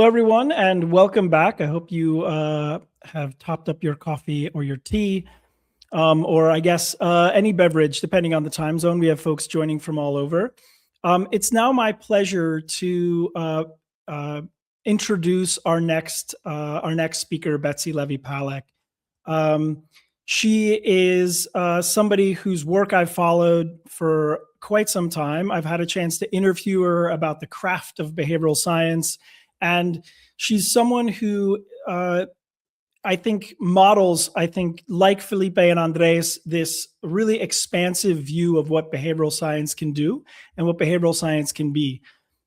Hello, everyone, and welcome back. I hope you have topped up your coffee or your tea, or I guess any beverage, depending on the time zone. We have folks joining from all over. It's now my pleasure to introduce our next speaker, Betsy Levy Paluck. She is somebody whose work I've followed for quite some time. I've had a chance to interview her about the craft of behavioral science, and she's someone who I think models, like Felipe and Andres, this really expansive view of what behavioral science can do and what behavioral science can be,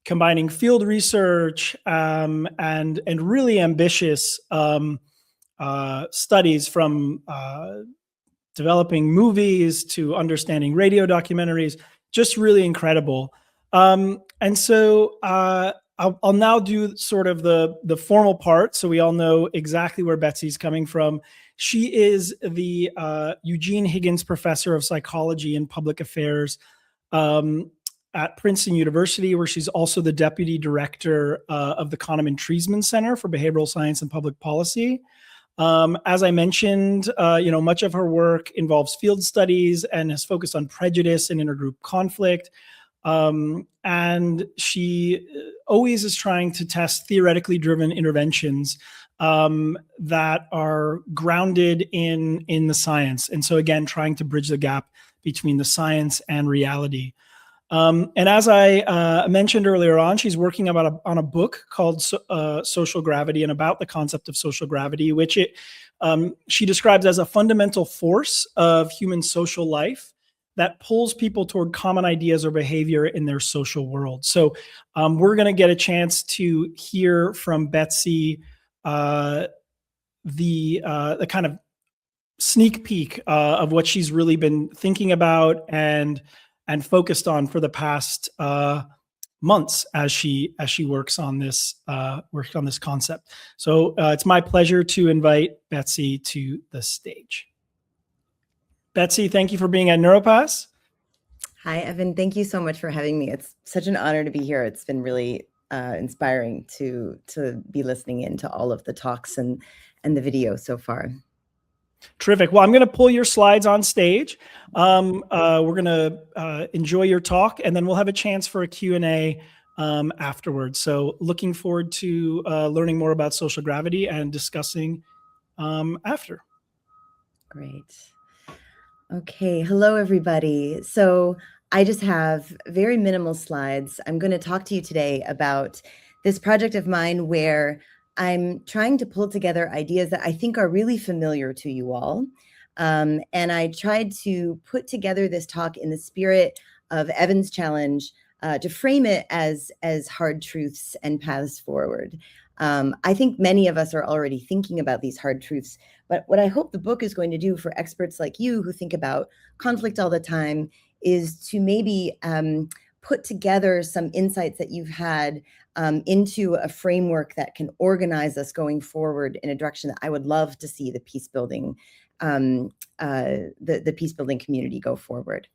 combining field research and really ambitious studies from developing movies to understanding radio documentaries, just really incredible. And so I'll now do sort of the formal part, so we all know exactly where Betsy's coming from. She is the Eugene Higgins Professor of Psychology and Public Affairs at Princeton University, where she's also the Deputy Director of the Kahneman-Treisman Center for Behavioral Science and Public Policy. As I mentioned, much of her work involves field studies and has focused on prejudice and intergroup conflict. And she always is trying to test theoretically driven interventions that are grounded in the science. And so again, trying to bridge the gap between the science and reality. And as I mentioned earlier on, she's working on a book called Social Gravity, and about the concept of social gravity, which she describes as a fundamental force of human social life that pulls people toward common ideas or behavior in their social world. So we're going to get a chance to hear from Betsy the kind of sneak peek of what she's really been thinking about and focused on for the past months as she works on this concept. So it's my pleasure to invite Betsy to the stage. Betsy, thank you for being at Neuropaz. Hi, Evan. Thank you so much for having me. It's such an honor to be here. It's been really inspiring to be listening in to all of the talks and the video so far. Terrific. Well, I'm going to pull your slides on stage. We're going to enjoy your talk, and then we'll have a chance for a Q&A afterwards. So looking forward to learning more about social gravity and discussing after. Great. Okay. Hello, everybody. So I just have very minimal slides. I'm going to talk to you today about this project of mine where I'm trying to pull together ideas that I think are really familiar to you all. And I tried to put together this talk in the spirit of Evan's challenge to frame it as hard truths and paths forward. I think many of us are already thinking about these hard truths, but what I hope the book is going to do for experts like you who think about conflict all the time is to maybe put together some insights that you've had into a framework that can organize us going forward in a direction that I would love to see the peace building, the peace building community go forward.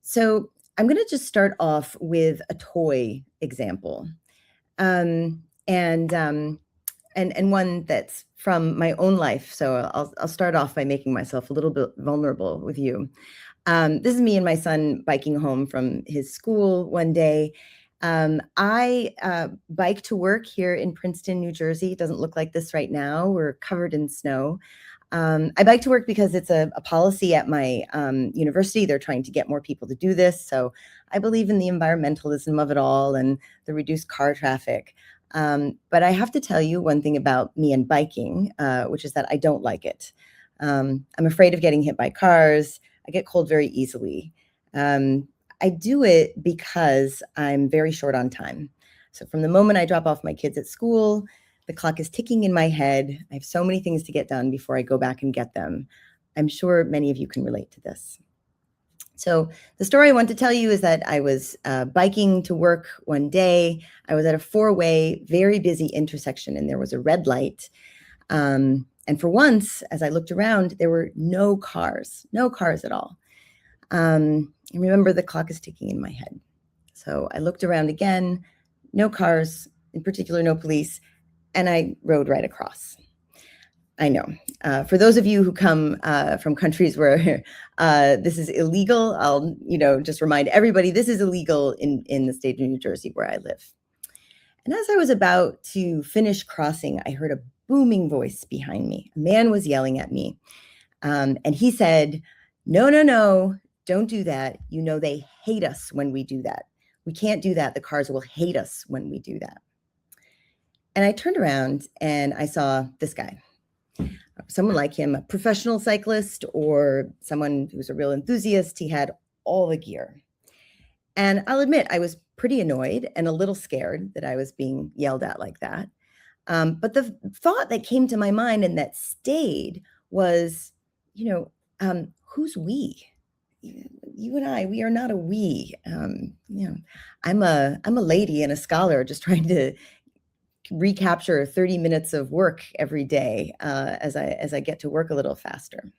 So I'm going to just start off with a toy example, and one that's from my own life. So I'll start off by making myself a little bit vulnerable with you. This is me and my son biking home from his school one day. I bike to work here in Princeton, New Jersey. It doesn't look like this right now. We're covered in snow. I bike to work because it's a policy at my university. They're trying to get more people to do this. So I believe in the environmentalism of it all and the reduced car traffic. But I have to tell you one thing about me and biking, which is that I don't like it. I'm afraid of getting hit by cars. I get cold very easily. I do it because I'm very short on time. So from the moment I drop off my kids at school, the clock is ticking in my head. I have so many things to get done before I go back and get them. I'm sure many of you can relate to this. So the story I want to tell you is that I was biking to work one day. I was at a four-way, very busy intersection, and there was a red light. And for once, as I looked around, there were no cars at all. And remember, the clock is ticking in my head. So I looked around again, no cars, in particular, no police. and I rode right across. I know. For those of you who come from countries where this is illegal, I'll just remind everybody this is illegal in the state of New Jersey where I live. And as I was about to finish crossing, I heard a booming voice behind me. A man was yelling at me. And he said, no, no, no, don't do that. They hate us when we do that. We can't do that. The cars will hate us when we do that. And I turned around and I saw this guy, someone like him, a professional cyclist or someone who's a real enthusiast. He had all the gear. And I'll admit, I was pretty annoyed and a little scared that I was being yelled at like that. But the thought that came to my mind and that stayed was, who's we? You and I, we are not a we. I'm a lady and a scholar just trying to recapture 30 minutes of work every day as I get to work a little faster.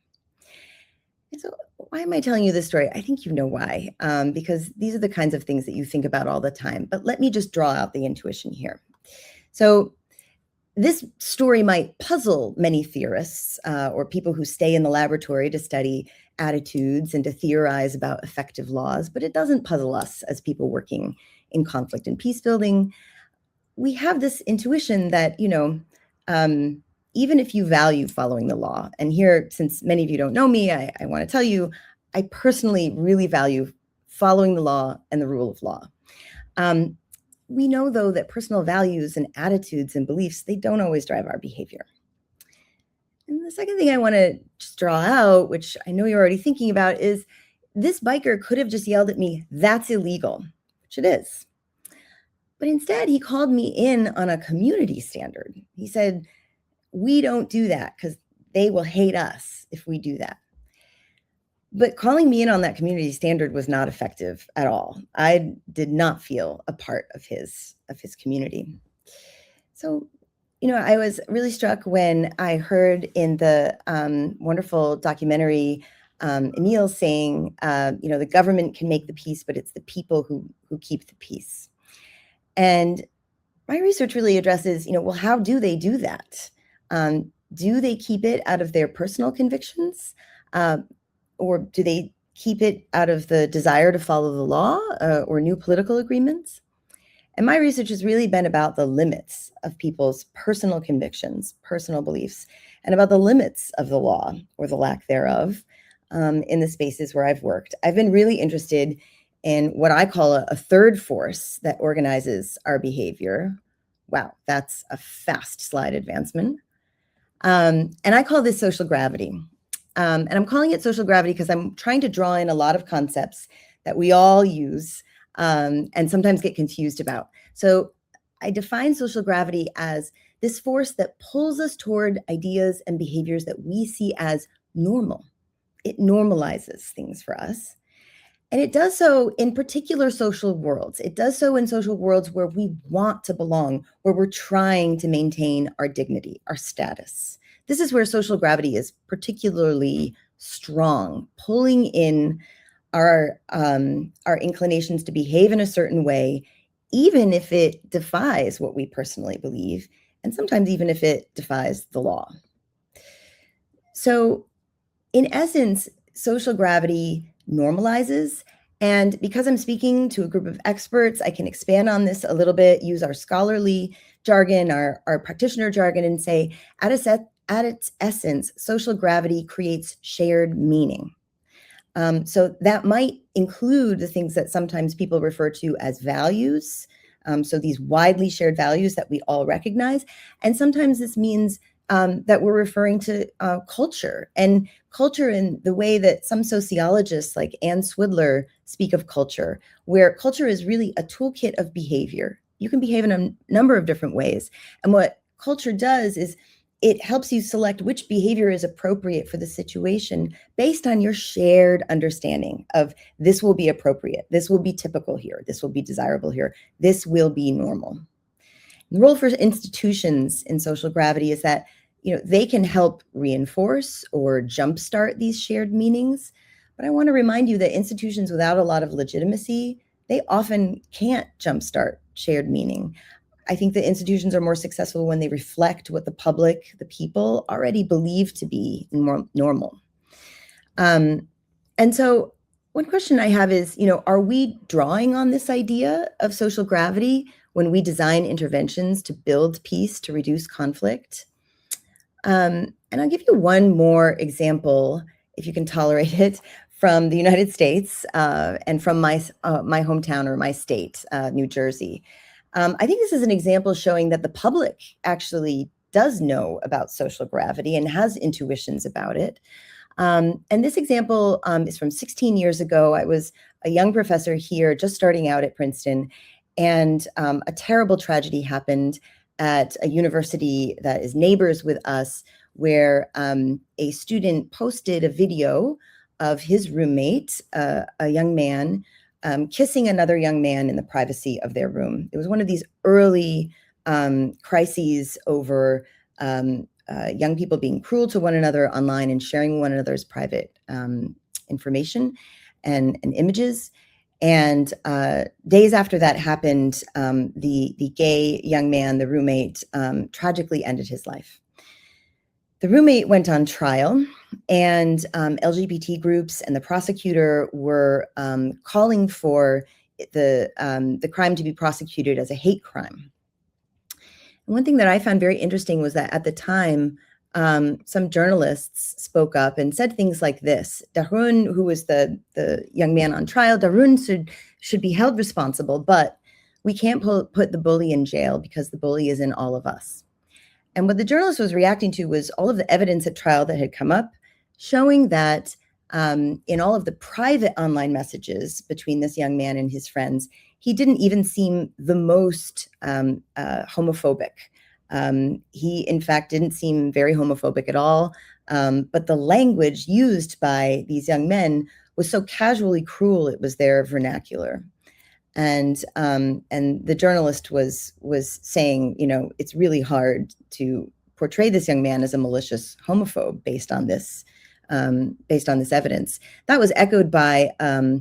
And so why am I telling you this story? I think you know why, because these are the kinds of things that you think about all the time. But let me just draw out the intuition here. So this story might puzzle many theorists or people who stay in the laboratory to study attitudes and to theorize about effective laws, but it doesn't puzzle us as people working in conflict and peace building. We have this intuition that, even if you value following the law, and here, since many of you don't know me, I want to tell you, I personally really value following the law and the rule of law. We know, though, that personal values and attitudes and beliefs, they don't always drive our behavior. And the second thing I want to just draw out, which I know you're already thinking about, is this biker could have just yelled at me, "That's illegal," which it is. But instead, he called me in on a community standard. He said, we don't do that because they will hate us if we do that. But calling me in on that community standard was not effective at all. I did not feel a part of his community. So, I was really struck when I heard in the wonderful documentary Emil saying, the government can make the peace, but it's the people who keep the peace. And my research really addresses, well, how do they do that? Do they keep it out of their personal convictions? Or do they keep it out of the desire to follow the law or new political agreements? And my research has really been about the limits of people's personal convictions, personal beliefs, and about the limits of the law or the lack thereof in the spaces where I've worked. I've been really interested in what I call a third force that organizes our behavior. Wow, that's a fast slide advancement. And I call this social gravity. And I'm calling it social gravity because I'm trying to draw in a lot of concepts that we all use and sometimes get confused about. So I define social gravity as this force that pulls us toward ideas and behaviors that we see as normal. It normalizes things for us. And it does so in particular social worlds. It does so in social worlds where we want to belong, where we're trying to maintain our dignity, our status. This is where social gravity is particularly strong, pulling in our inclinations to behave in a certain way, even if it defies what we personally believe, and sometimes even if it defies the law. So in essence, social gravity normalizes. And because I'm speaking to a group of experts, I can expand on this a little bit, use our scholarly jargon, our practitioner jargon, and say, at its essence, social gravity creates shared meaning. So that might include the things that sometimes people refer to as values. So these widely shared values that we all recognize. And sometimes this means that we're referring to culture, and culture in the way that some sociologists like Ann Swidler speak of culture, where culture is really a toolkit of behavior. You can behave in a number of different ways. And what culture does is it helps you select which behavior is appropriate for the situation based on your shared understanding of this will be appropriate, this will be typical here, this will be desirable here, this will be normal. The role for institutions in social gravity is that they can help reinforce or jumpstart these shared meanings. But I want to remind you that institutions without a lot of legitimacy, they often can't jumpstart shared meaning. I think the institutions are more successful when they reflect what the public, the people, already believe to be more normal. And so one question I have is, are we drawing on this idea of social gravity when we design interventions to build peace, to reduce conflict? And I'll give you one more example, if you can tolerate it, from the United States and from my hometown or my state, New Jersey. I think this is an example showing that the public actually does know about social gravity and has intuitions about it. And this example is from 16 years ago. I was a young professor here, just starting out at Princeton, and a terrible tragedy happened at a university that is neighbors with us, where a student posted a video of his roommate, a young man, kissing another young man in the privacy of their room. It was one of these early crises over young people being cruel to one another online and sharing one another's private information and images. And days after that happened, the gay young man, the roommate, tragically ended his life. The roommate went on trial, and LGBT groups and the prosecutor were calling for the crime to be prosecuted as a hate crime. And one thing that I found very interesting was that at the time, some journalists spoke up and said things like this: Darun, who was the young man on trial, Darun should be held responsible, but we can't put the bully in jail because the bully is in all of us. And what the journalist was reacting to was all of the evidence at trial that had come up, showing that in all of the private online messages between this young man and his friends, he didn't even seem the most homophobic. He, in fact, didn't seem very homophobic at all. But the language used by these young men was so casually cruel, it was their vernacular. And the journalist was saying, it's really hard to portray this young man as a malicious homophobe based on this evidence. That was echoed by a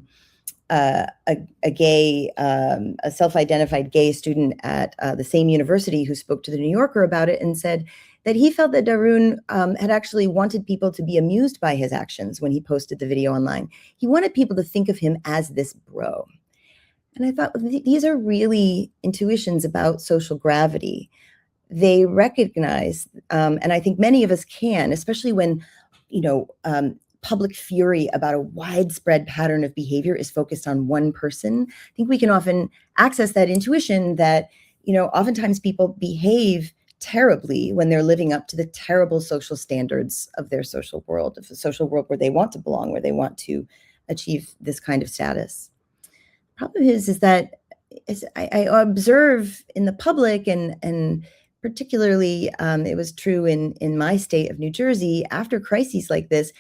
self-identified gay student at the same university who spoke to the New Yorker about it and said that he felt that Darun had actually wanted people to be amused by his actions when he posted the video online. He wanted people to think of him as this bro. And I thought, these are really intuitions about social gravity. They recognize, and I think many of us can, especially when, public fury about a widespread pattern of behavior is focused on one person. I think we can often access that intuition that, oftentimes people behave terribly when they're living up to the terrible social standards of their social world, of a social world where they want to belong, where they want to achieve this kind of status. Problem is that I observe in the public, and particularly it was true in my state of New Jersey, after crises like this,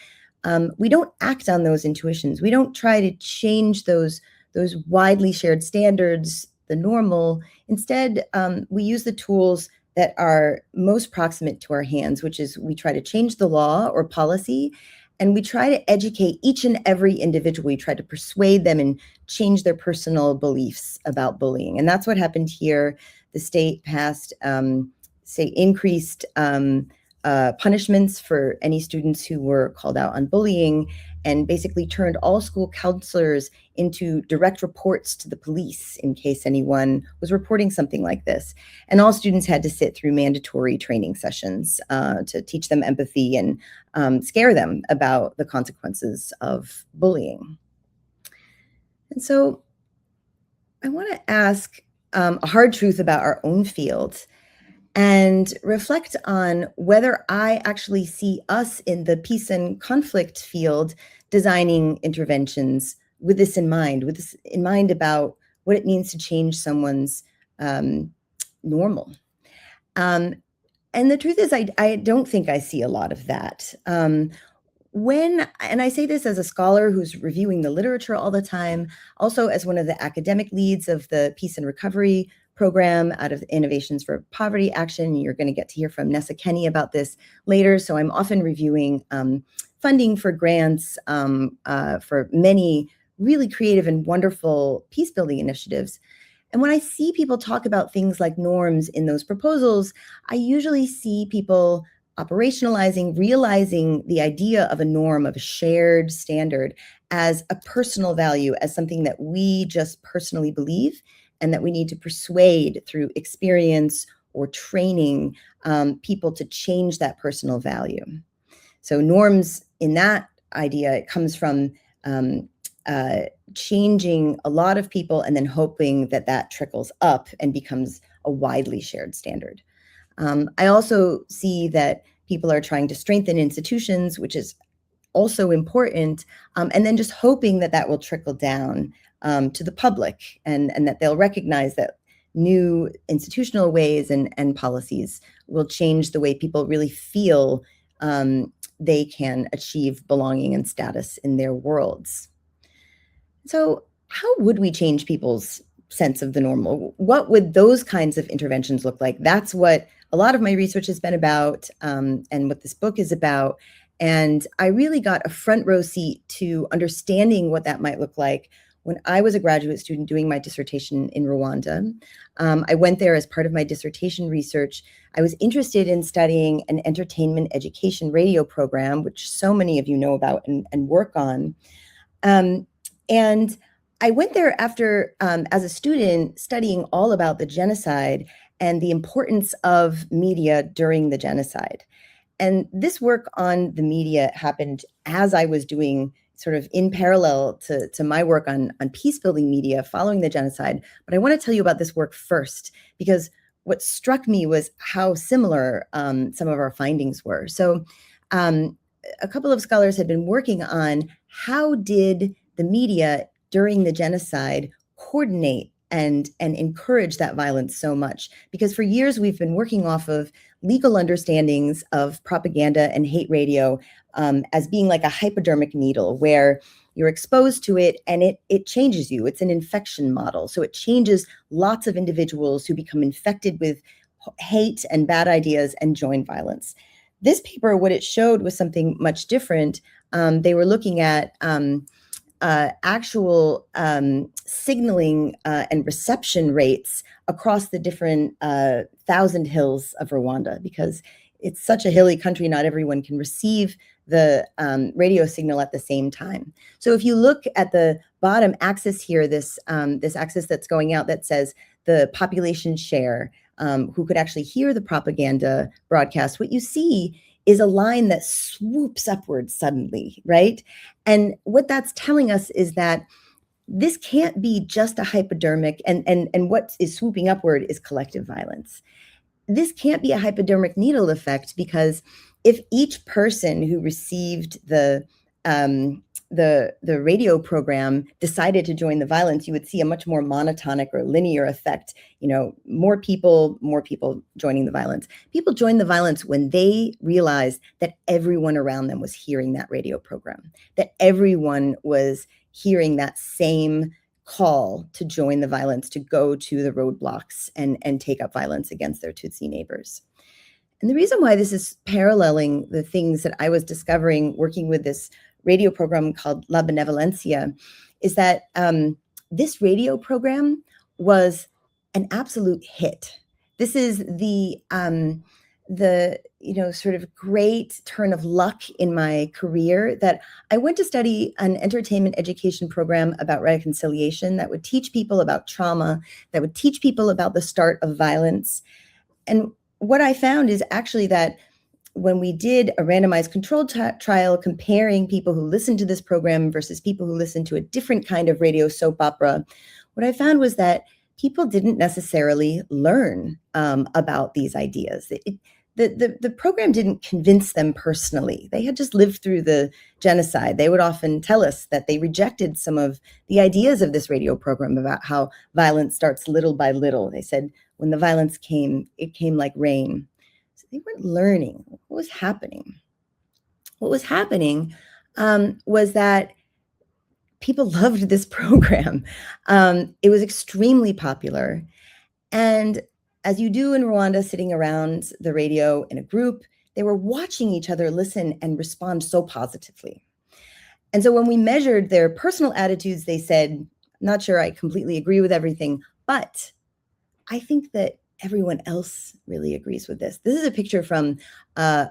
we don't act on those intuitions. We don't try to change those widely shared standards, the normal. Instead, we use the tools that are most proximate to our hands, which is we try to change the law or policy, and we try to educate each and every individual. We try to persuade them and change their personal beliefs about bullying. And that's what happened here. The state passed, increased punishments for any students who were called out on bullying, and basically turned all school counselors into direct reports to the police in case anyone was reporting something like this. And all students had to sit through mandatory training sessions to teach them empathy and scare them about the consequences of bullying. And so I want to ask a hard truth about our own field and reflect on whether I actually see us in the peace and conflict field designing interventions with this in mind, about what it means to change someone's normal. And the truth is, I don't think I see a lot of that. And I say this as a scholar who's reviewing the literature all the time, also as one of the academic leads of the Peace and Recovery program out of Innovations for Poverty Action. You're going to get to hear from Nessa Kenny about this later. So I'm often reviewing funding for grants for many really creative and wonderful peace building initiatives. And when I see people talk about things like norms in those proposals, I usually see people operationalizing, realizing the idea of a norm, of a shared standard, as a personal value, as something that we just personally believe and that we need to persuade through experience or training people to change that personal value. So norms in that idea, it comes from changing a lot of people and then hoping that that trickles up and becomes a widely shared standard. I also see that people are trying to strengthen institutions, which is also important, and then just hoping that that will trickle down to the public and that they'll recognize that new institutional ways and policies will change the way people really feel they can achieve belonging and status in their worlds. So how would we change people's sense of the normal? What would those kinds of interventions look like? That's what a lot of my research has been about, and what this book is about. And I really got a front row seat to understanding what that might look like when I was a graduate student doing my dissertation in Rwanda. I went there as part of my dissertation research. I was interested in studying an entertainment education radio program, which so many of you know about and work on. And I went there after, as a student, studying all about the genocide and the importance of media during the genocide. And this work on the media happened as I was doing sort of in parallel to my work on peace building media following the genocide. But I want to tell you about this work first, because what struck me was how similar some of our findings were. So a couple of scholars had been working on how did the media during the genocide coordinate and encourage that violence so much. Because for years we've been working off of legal understandings of propaganda and hate radio as being like a hypodermic needle where you're exposed to it and it changes you. It's an infection model. So it changes lots of individuals who become infected with hate and bad ideas and join violence. This paper, what it showed was something much different. They were looking at actual signaling and reception rates across the different 1,000 hills of Rwanda, because it's such a hilly country, not everyone can receive the radio signal at the same time. So if you look at the bottom axis here, this axis that's going out that says the population share, who could actually hear the propaganda broadcast, what you see is a line that swoops upwards suddenly, right? And what that's telling us is that this can't be just a hypodermic, and what is swooping upward is collective violence. This can't be a hypodermic needle effect, because if each person who received the radio program decided to join the violence, you would see a much more monotonic or linear effect. You know, more people joining the violence. People joined the violence when they realized that everyone around them was hearing that radio program, that everyone was hearing that same call to join the violence, to go to the roadblocks and take up violence against their Tutsi neighbors. And the reason why this is paralleling the things that I was discovering working with this radio program called La Benevolencia is that this radio program was an absolute hit. This is the sort of great turn of luck in my career, that I went to study an entertainment education program about reconciliation that would teach people about trauma, that would teach people about the start of violence. And what I found is actually that when we did a randomized controlled trial comparing people who listened to this program versus people who listened to a different kind of radio soap opera, what I found was that people didn't necessarily learn about these ideas. The program didn't convince them personally. They had just lived through the genocide. They would often tell us that they rejected some of the ideas of this radio program about how violence starts little by little. They said when the violence came, it came like rain. So they weren't learning. What was happening? What was happening was that people loved this program. It was extremely popular. And as you do in Rwanda, sitting around the radio in a group, they were watching each other listen and respond so positively. And so when we measured their personal attitudes, they said, not sure I completely agree with everything, But I think that everyone else really agrees with this. This is a picture from a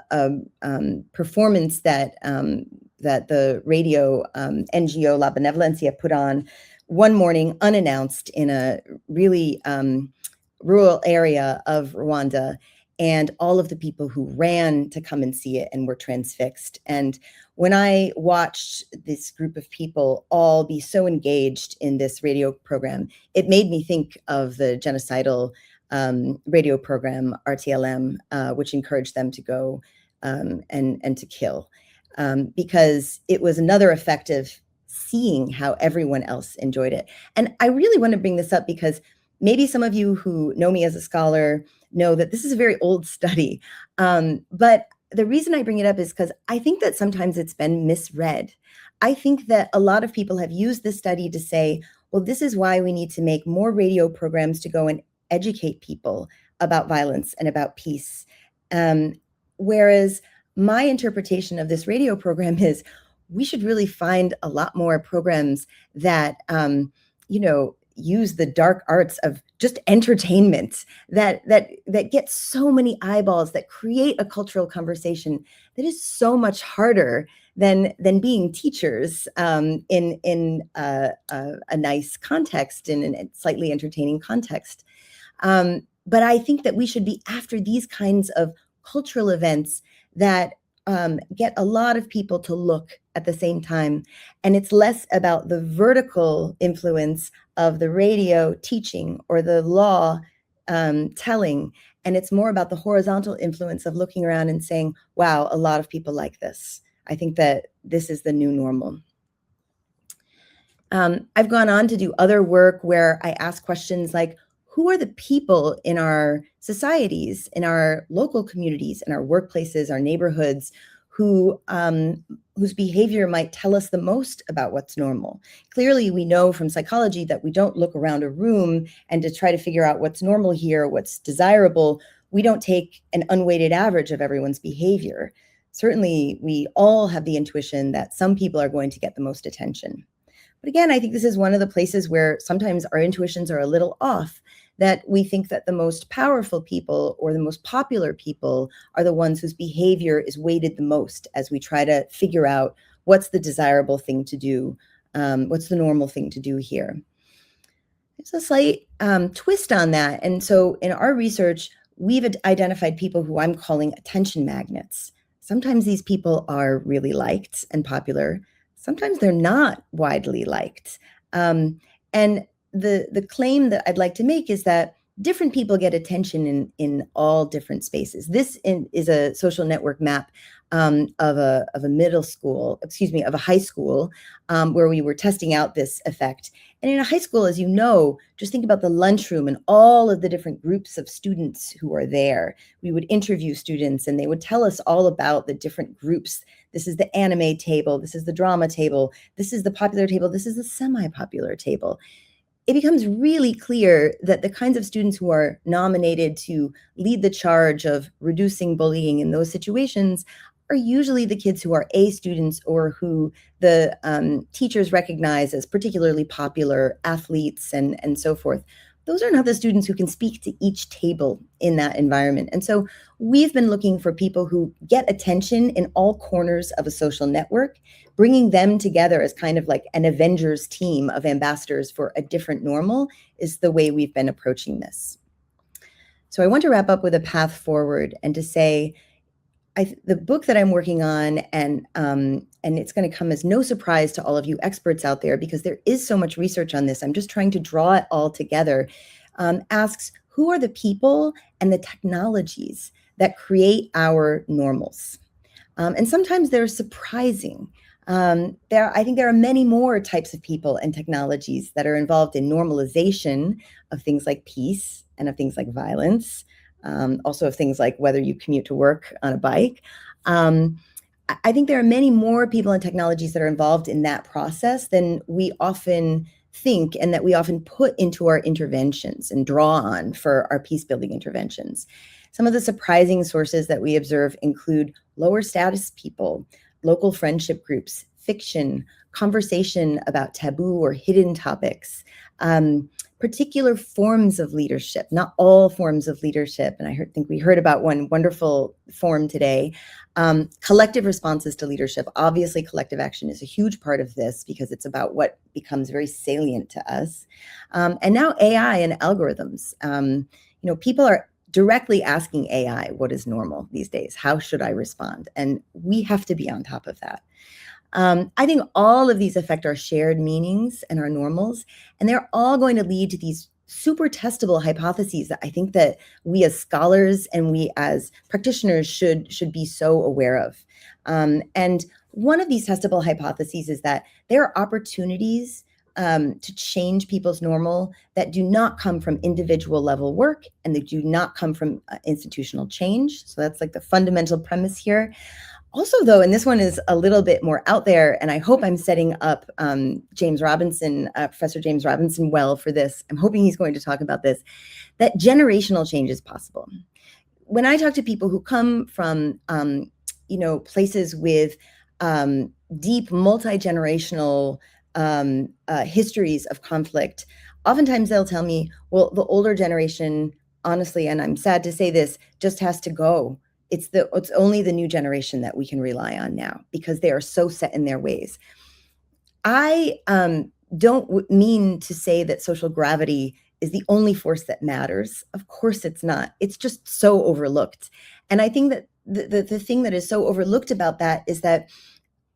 performance that that the radio NGO La Benevolencia put on one morning unannounced in a really rural area of Rwanda. And all of the people who ran to come and see it and were transfixed. And when I watched this group of people all be so engaged in this radio program, it made me think of the genocidal radio program RTLM, which encouraged them to go and to kill, because it was another effect of seeing how everyone else enjoyed it. And I really want to bring this up because maybe some of you who know me as a scholar know that this is a very old study. But the reason I bring it up is because I think that sometimes it's been misread. I think that a lot of people have used this study to say, well, this is why we need to make more radio programs to go and educate people about violence and about peace. Whereas my interpretation of this radio program is we should really find a lot more programs that, use the dark arts of just entertainment that get so many eyeballs, that create a cultural conversation that is so much harder than being teachers in a nice context, in a slightly entertaining context. But I think that we should be after these kinds of cultural events that get a lot of people to look at the same time. And it's less about the vertical influence of the radio teaching or the law telling. And it's more about the horizontal influence of looking around and saying, wow, a lot of people like this. I think that this is the new normal. I've gone on to do other work where I ask questions like, who are the people in our societies, in our local communities, in our workplaces, our neighborhoods, whose behavior might tell us the most about what's normal? Clearly, we know from psychology that we don't look around a room and to try to figure out what's normal here, what's desirable. We don't take an unweighted average of everyone's behavior. Certainly, we all have the intuition that some people are going to get the most attention. But again, I think this is one of the places where sometimes our intuitions are a little off, that we think that the most powerful people or the most popular people are the ones whose behavior is weighted the most as we try to figure out what's the desirable thing to do, what's the normal thing to do here. There's a slight twist on that. And so in our research, we've identified people who I'm calling attention magnets. Sometimes these people are really liked and popular. Sometimes they're not widely liked. And the claim that I'd like to make is that different people get attention in all different spaces. This is a social network map of a middle school, of a high school, where we were testing out this effect. And in a high school, as you know, just think about the lunchroom and all of the different groups of students who are there. We would interview students and they would tell us all about the different groups. This is the anime table. This is the drama table. This is the popular table. This is the semi-popular table. It becomes really clear that the kinds of students who are nominated to lead the charge of reducing bullying in those situations are usually the kids who are A students or who the teachers recognize as particularly popular athletes and so forth. Those are not the students who can speak to each table in that environment. And so we've been looking for people who get attention in all corners of a social network, bringing them together as kind of like an Avengers team of ambassadors for a different normal is the way we've been approaching this. So I want to wrap up with a path forward and to say, the book that I'm working on, and it's going to come as no surprise to all of you experts out there because there is so much research on this. I'm just trying to draw it all together. Asks, who are the people and the technologies that create our normals? And sometimes they're surprising. I think there are many more types of people and technologies that are involved in normalization of things like peace and of things like violence. Also of things like whether you commute to work on a bike. I think there are many more people and technologies that are involved in that process than we often think and that we often put into our interventions and draw on for our peace-building interventions. Some of the surprising sources that we observe include lower status people, local friendship groups, fiction, conversation about taboo or hidden topics, particular forms of leadership, not all forms of leadership. And I think we heard about one wonderful form today. Collective responses to leadership. Obviously, collective action is a huge part of this because it's about what becomes very salient to us. And now AI and algorithms. People are directly asking AI, what is normal these days? How should I respond? And we have to be on top of that. I think all of these affect our shared meanings and our normals, and they're all going to lead to these super testable hypotheses that I think that we as scholars and we as practitioners should be so aware of. And one of these testable hypotheses is that there are opportunities to change people's normal that do not come from individual level work, and they do not come from institutional change. So that's like the fundamental premise here. Also, though, and this one is a little bit more out there, and I hope I'm setting up James Robinson, Professor James Robinson, well for this. I'm hoping he's going to talk about this, that generational change is possible. When I talk to people who come from, places with deep multi-generational histories of conflict, oftentimes they'll tell me, well, the older generation, honestly, and I'm sad to say this, just has to go. It's only the new generation that we can rely on now because they are so set in their ways. I don't mean to say that social gravity is the only force that matters. Of course it's not. It's just so overlooked. And I think that the thing that is so overlooked about that is that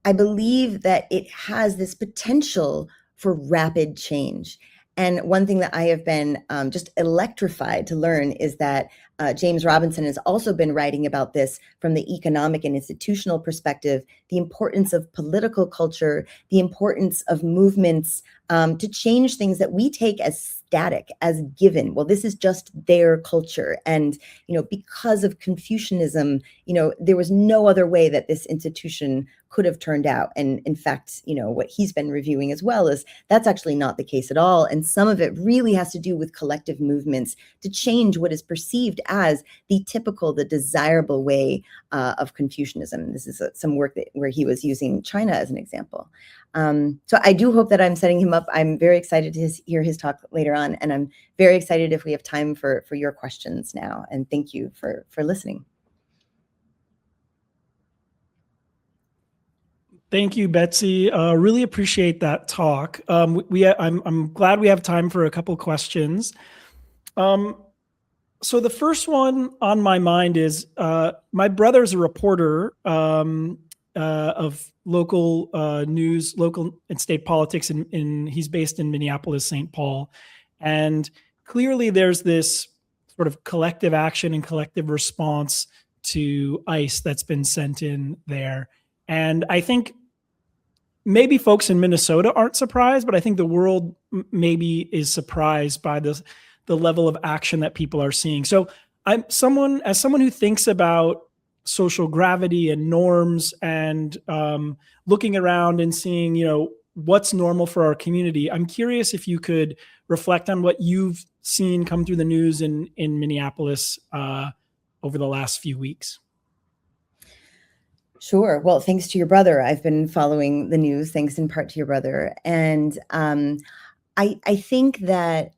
I believe that it has this potential for rapid change. And one thing that I have been just electrified to learn is that James Robinson has also been writing about this from the economic and institutional perspective, the importance of political culture, the importance of movements to change things that we take as static, as given. Well, this is just their culture. And, because of Confucianism, there was no other way that this institution could have turned out. And in fact, what he's been reviewing as well is that's actually not the case at all. And some of it really has to do with collective movements to change what is perceived as the typical, the desirable way of Confucianism. This is some work where he was using China as an example. So I do hope that I'm setting him up. I'm very excited to hear his talk later on, and I'm very excited if we have time for your questions now. And thank you for listening. Thank you, Betsy. Really appreciate that talk. I'm glad we have time for a couple questions. So the first one on my mind is my brother's a reporter of local news, local and state politics, he's based in Minneapolis, St. Paul. And clearly there's this sort of collective action and collective response to ICE that's been sent in there. And I think maybe folks in Minnesota aren't surprised, but I think the world maybe is surprised by the level of action that people are seeing. So as someone who thinks about social gravity and norms and looking around and seeing, what's normal for our community, I'm curious if you could reflect on what you've seen come through the news in Minneapolis over the last few weeks. Sure. Well, thanks to your brother, I've been following the news, thanks in part to your brother. And I think that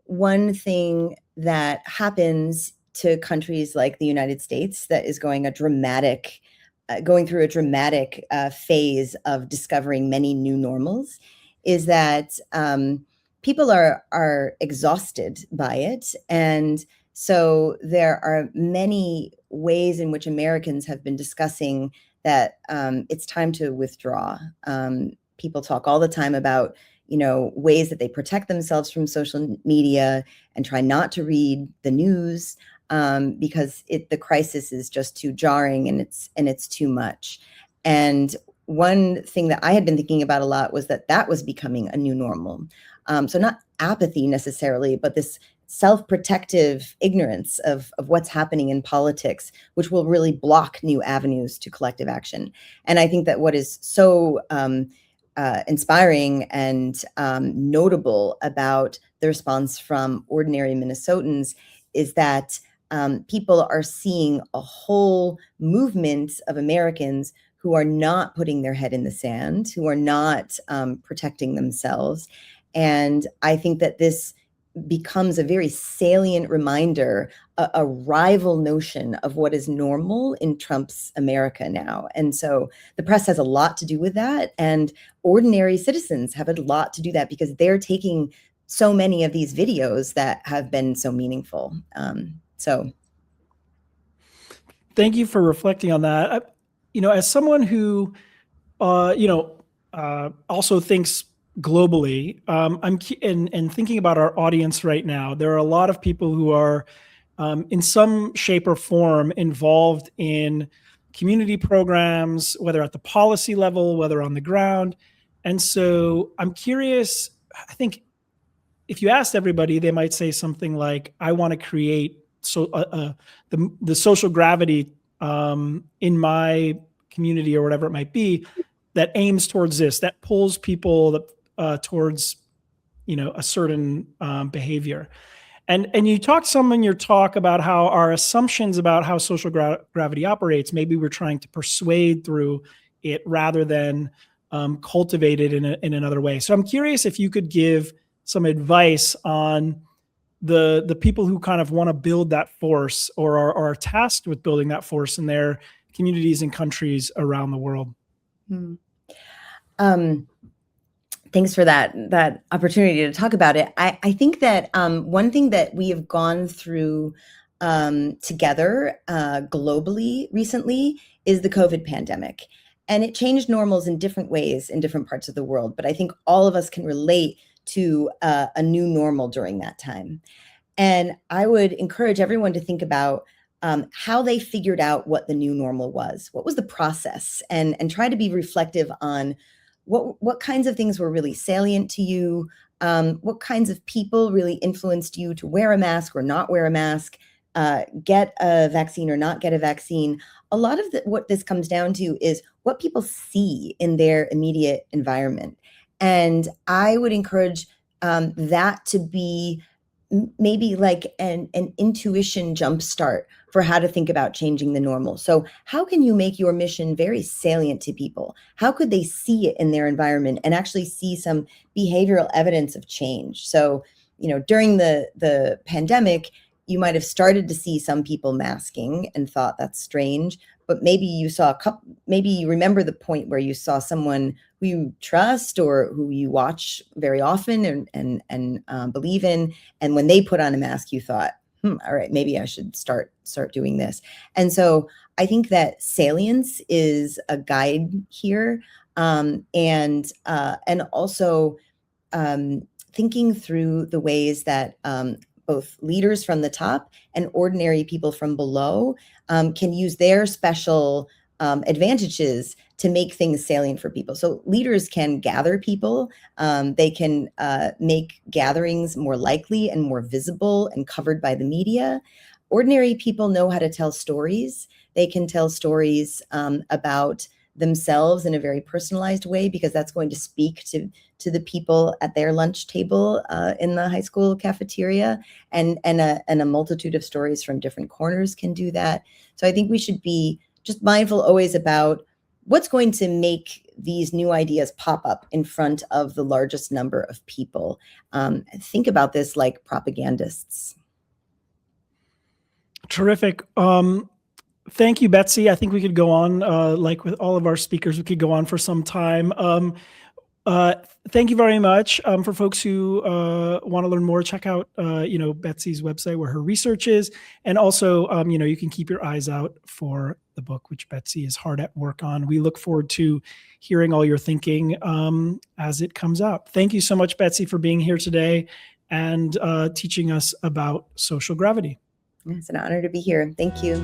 one thing that happens to countries like the United States that is going through a dramatic phase of discovering many new normals is that people are exhausted by it. And so there are many ways in which Americans have been discussing that it's time to withdraw. People talk all the time about, ways that they protect themselves from social media and try not to read the news because the crisis is just too jarring and it's too much. And one thing that I had been thinking about a lot was that was becoming a new normal. So not apathy necessarily, but this self-protective ignorance of what's happening in politics, which will really block new avenues to collective action. And I think that what is so inspiring and notable about the response from ordinary Minnesotans is that people are seeing a whole movement of Americans who are not putting their head in the sand, who are not protecting themselves. And I think that this becomes a very salient reminder, a rival notion of what is normal in Trump's America now. And so the press has a lot to do with that. And ordinary citizens have a lot to do that because they're taking so many of these videos that have been so meaningful. Thank you for reflecting on that. As someone who, also thinks globally, and thinking about our audience right now, there are a lot of people who are in some shape or form involved in community programs, whether at the policy level, whether on the ground. And so I'm curious, I think if you asked everybody, they might say something like, I want to create the social gravity in my community or whatever it might be that aims towards this, that pulls people towards, a certain behavior. And you talked some in your talk about how our assumptions about how social gravity operates, maybe we're trying to persuade through it rather than cultivate it in another way. So I'm curious if you could give some advice on the people who kind of want to build that force or are tasked with building that force in their communities and countries around the world. Thanks for that opportunity to talk about it. I think that one thing that we have gone through together globally recently is the COVID pandemic. And it changed normals in different ways in different parts of the world. But I think all of us can relate to a new normal during that time. And I would encourage everyone to think about how they figured out what the new normal was. What was the process? And try to be reflective on what kinds of things were really salient to you, what kinds of people really influenced you to wear a mask or not wear a mask, get a vaccine or not get a vaccine. A lot of what this comes down to is what people see in their immediate environment. And I would encourage that to be maybe like an intuition jumpstart for how to think about changing the normal. So how can you make your mission very salient to people? How could they see it in their environment and actually see some behavioral evidence of change? So, during the pandemic, you might have started to see some people masking and thought that's strange, but maybe you saw maybe you remember the point where you saw someone who you trust or who you watch very often and believe in. And when they put on a mask, you thought, all right, maybe I should start doing this. And so I think that salience is a guide here. And also thinking through the ways that both leaders from the top and ordinary people from below can use their special advantages to make things salient for people. So leaders can gather people. They can make gatherings more likely and more visible and covered by the media. Ordinary people know how to tell stories. They can tell stories about themselves in a very personalized way, because that's going to speak to the people at their lunch table in the high school cafeteria, and a multitude of stories from different corners can do that. So I think we should be just mindful always about what's going to make these new ideas pop up in front of the largest number of people. Think about this like propagandists. Terrific. Thank you, Betsy. I think we could go on, like with all of our speakers, we could go on for some time. Thank you very much. For folks who want to learn more, check out, Betsy's website where her research is. And also, you can keep your eyes out for the book, which Betsy is hard at work on. We look forward to hearing all your thinking as it comes out. Thank you so much, Betsy, for being here today and teaching us about social gravity. It's an honor to be here. Thank you.